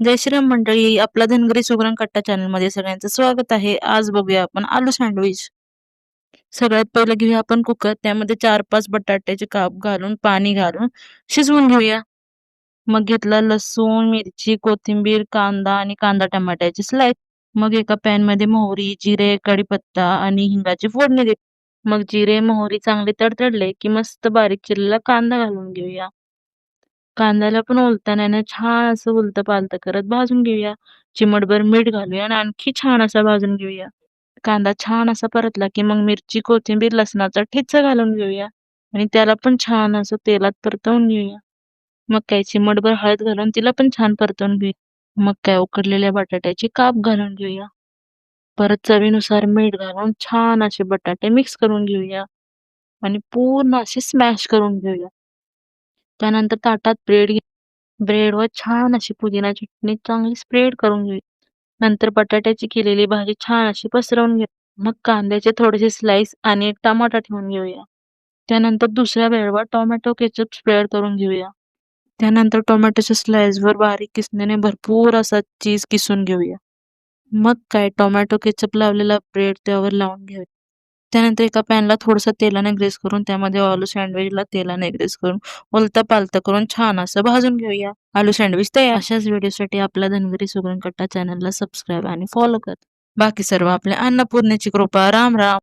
जय श्रीराम मंडळी, आपला धनगरी सुगरण कट्टा चॅनलमध्ये सगळ्यांचं स्वागत आहे. आज बघूया आपण आलू सँडविच. सगळ्यात पहिलं घेऊया आपण कुकर. त्यामध्ये 4-5 बटाट्याचे काप घालून पाणी घालून शिजवून घेऊया. मग घेतला लसूण, मिरची, कोथिंबीर, कांदा आणि कांदा टमाट्याची स्लाइस. मग एका पॅन मध्ये मोहरी, जिरे, कढीपत्ता आणि हिंगाची फोडणी दे. मग जिरे, मोहरी चांगले तडतडले की मस्त बारीक चिरलेला कांदा घालून घेऊया. कांद्याला पण उलताना ना छान असं उलतं-पालतं करत भाजून घेऊया. चिमटभर मीठ घालूया आणि आणखी छान असा भाजून घेऊया. कांदा छान असा परतला की मग मिरची, कोथिंबीर, लसणाचा ठेचा घालून घेऊया आणि त्याला पण छान असं तेलात परतवून घेऊया. मग काय चिमटभर हळद घालून तिला पण छान परतवून घेऊया. मग काय उकडलेल्या बटाट्याचे काप घालून घेऊया. परत चवीनुसार मीठ घालून छान असे बटाटे मिक्स करून घेऊया आणि पूर्ण असे स्मॅश करून घेऊया. त्यानंतर ताटात ब्रेडवर छान अशी पुदिना चटणी चांगली स्प्रेड करून घेऊ. नंतर बटाट्याची केलेली भाजी छान अशी पसरवून घेऊ. मग कांद्याचे थोडेसे स्लाइस आणि एक टमाटा ठेवून घेऊया. त्यानंतर दुसऱ्या ब्रेडवर टोमॅटो केचप स्प्रेड करून घेऊया. त्यानंतर टोमॅटोच्या स्लाइसवर बारीक किसणीने भरपूर असा चीज किसून घेऊया. मग काय टोमॅटो केचप लावलेला ब्रेड त्यावर लावून घेऊया. त्यानंतर एका पॅनला थोडंसं तेलाने ग्रीस करून त्यामध्ये आलू सँडविचला तेलाने ग्रीस करून उलतं-पालतं करून छान असं भाजून घेऊया. आलू सँडविच तयार. अशाच व्हिडिओसाठी आपल्या धनगरी सुगरण कट्टा चॅनलला सबस्क्राईब आणि फॉलो कर. बाकी सर्व आपल्या अन्नपूर्णेची कृपा. राम राम.